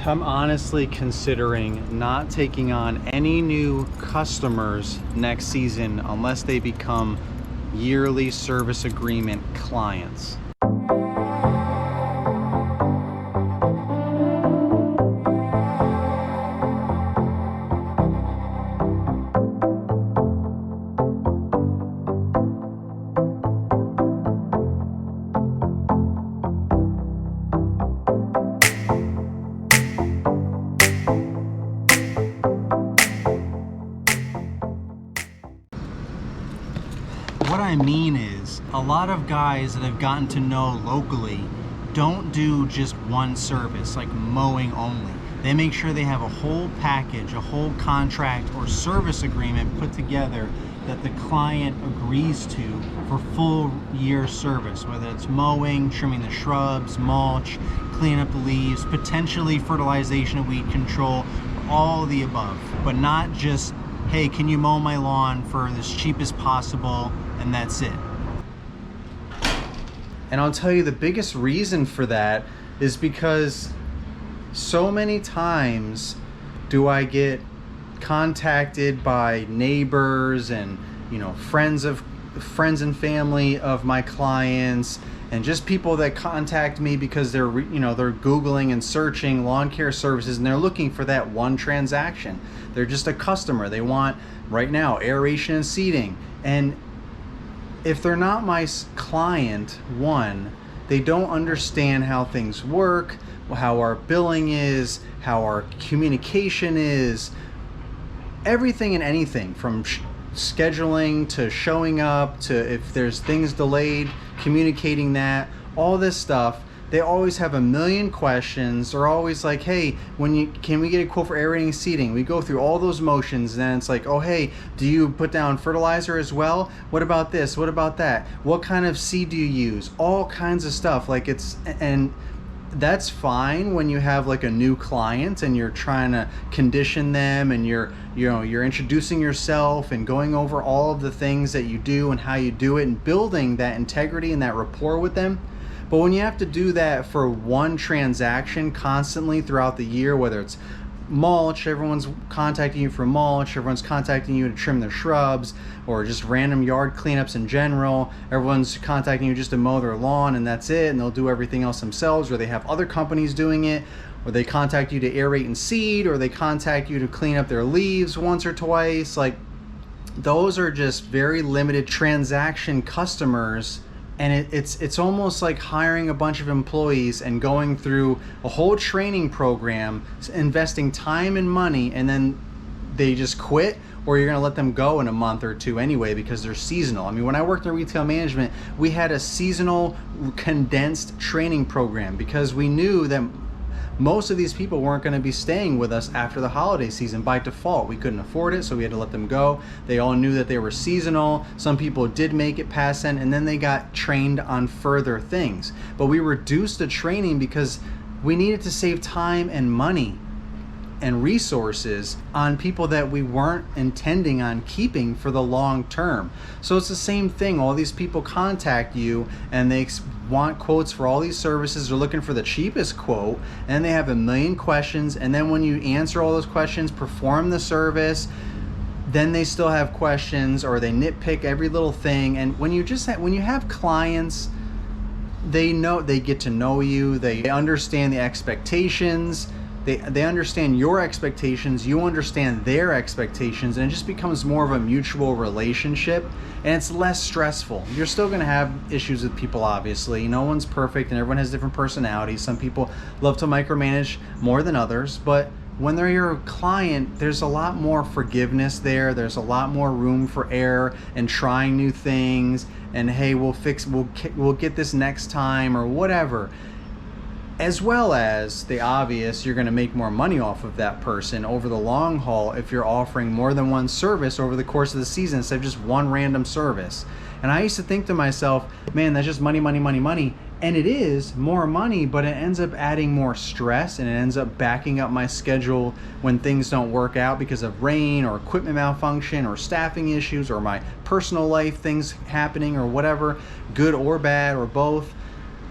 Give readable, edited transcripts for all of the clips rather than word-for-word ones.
I'm honestly considering not taking on any new customers next season unless they become yearly service agreement clients. What I mean is, a lot of guys that I've gotten to know locally don't do just one service, like mowing only. They make sure they have a whole package, a whole contract or service agreement put together that the client agrees to for full year service, whether it's mowing, trimming the shrubs, mulch, cleaning up the leaves, potentially fertilization and weed control, all of the above. But not just, hey, can you mow my lawn for as cheap as possible, and that's it. And I'll tell you, the biggest reason for that is because so many times do I get contacted by neighbors and, you know, friends and family of my clients, and just people that contact me because they're Googling and searching lawn care services, and they're looking for that one transaction. They're just a customer. They want, right now, aeration and seeding. And if they're not my client, one, they don't understand how things work, how our billing is, how our communication is, everything and anything from scheduling to showing up to if there's things delayed, communicating that, all this stuff. They always have a million questions. They're always like, hey, can we get a quote for aerating and seeding? We go through all those motions, and then it's like, oh, hey, do you put down fertilizer as well? What about this? What about that? What kind of seed do you use? All kinds of stuff. And that's fine when you have like a new client and you're trying to condition them, and you're introducing yourself and going over all of the things that you do and how you do it and building that integrity and that rapport with them. But when you have to do that for one transaction constantly throughout the year, whether it's mulch, everyone's contacting you for mulch, everyone's contacting you to trim their shrubs, or just random yard cleanups in general, everyone's contacting you just to mow their lawn and that's it, and they'll do everything else themselves, or they have other companies doing it, or they contact you to aerate and seed, or they contact you to clean up their leaves once or twice. Like, those are just very limited transaction customers. And it's almost like hiring a bunch of employees and going through a whole training program, investing time and money, and then they just quit, or you're gonna let them go in a month or two anyway because they're seasonal. I mean, when I worked in retail management, we had a seasonal condensed training program because we knew that most of these people weren't going to be staying with us after the holiday season by default. We couldn't afford it, so we had to let them go. They all knew that they were seasonal. Some people did make it past then, and then they got trained on further things. But we reduced the training because we needed to save time and money and resources on people that we weren't intending on keeping for the long term. So it's the same thing. All these people contact you and they want quotes for all these services. They're looking for the cheapest quote, and they have a million questions, and then when you answer all those questions, perform the service, then they still have questions, or they nitpick every little thing. And when you have clients, they get to know you, they understand the expectations, they understand your expectations, you understand their expectations, and it just becomes more of a mutual relationship, and it's less stressful. You're still going to have issues with people, obviously. No one's perfect, and everyone has different personalities. Some people love to micromanage more than others, but when they're your client, there's a lot more forgiveness there. There's a lot more room for error and trying new things, and hey, we'll get this next time, or whatever. As well as the obvious, you're going to make more money off of that person over the long haul if you're offering more than one service over the course of the season instead of just one random service. And I used to think to myself, man, that's just money, money, money, money. And it is more money, but it ends up adding more stress, and it ends up backing up my schedule when things don't work out because of rain or equipment malfunction or staffing issues or my personal life things happening or whatever, good or bad or both.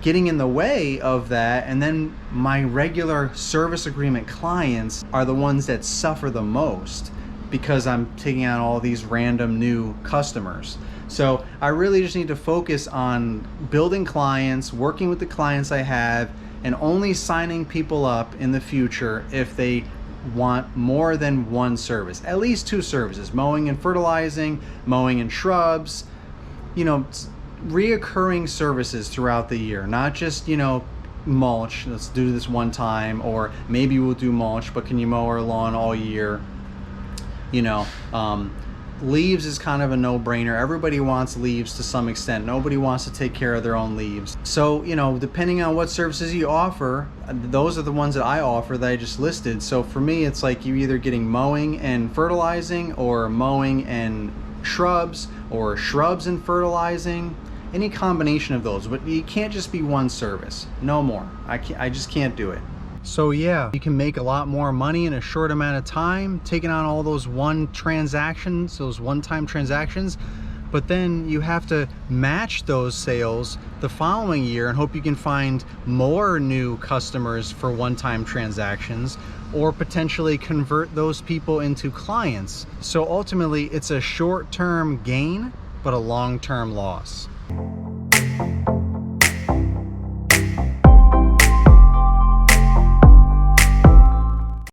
getting in the way of that. And then my regular service agreement clients are the ones that suffer the most because I'm taking on all these random new customers. So I really just need to focus on building clients, working with the clients I have, and only signing people up in the future if they want more than one service, at least 2 services: mowing and fertilizing, mowing and shrubs, reoccurring services throughout the year, not just, mulch, let's do this one time, or maybe we'll do mulch, but can you mow our lawn all year? Leaves is kind of a no-brainer. Everybody wants leaves to some extent. Nobody wants to take care of their own leaves. So, depending on what services you offer, those are the ones that I offer that I just listed. So for me, it's like you're either getting mowing and fertilizing, or mowing and shrubs, or shrubs and fertilizing, any combination of those. But you can't just be one service. No more. I just can't do it. So yeah, you can make a lot more money in a short amount of time taking on all those one-time transactions, but then you have to match those sales the following year and hope you can find more new customers for one-time transactions, or potentially convert those people into clients. So ultimately, it's a short-term gain, but a long-term loss.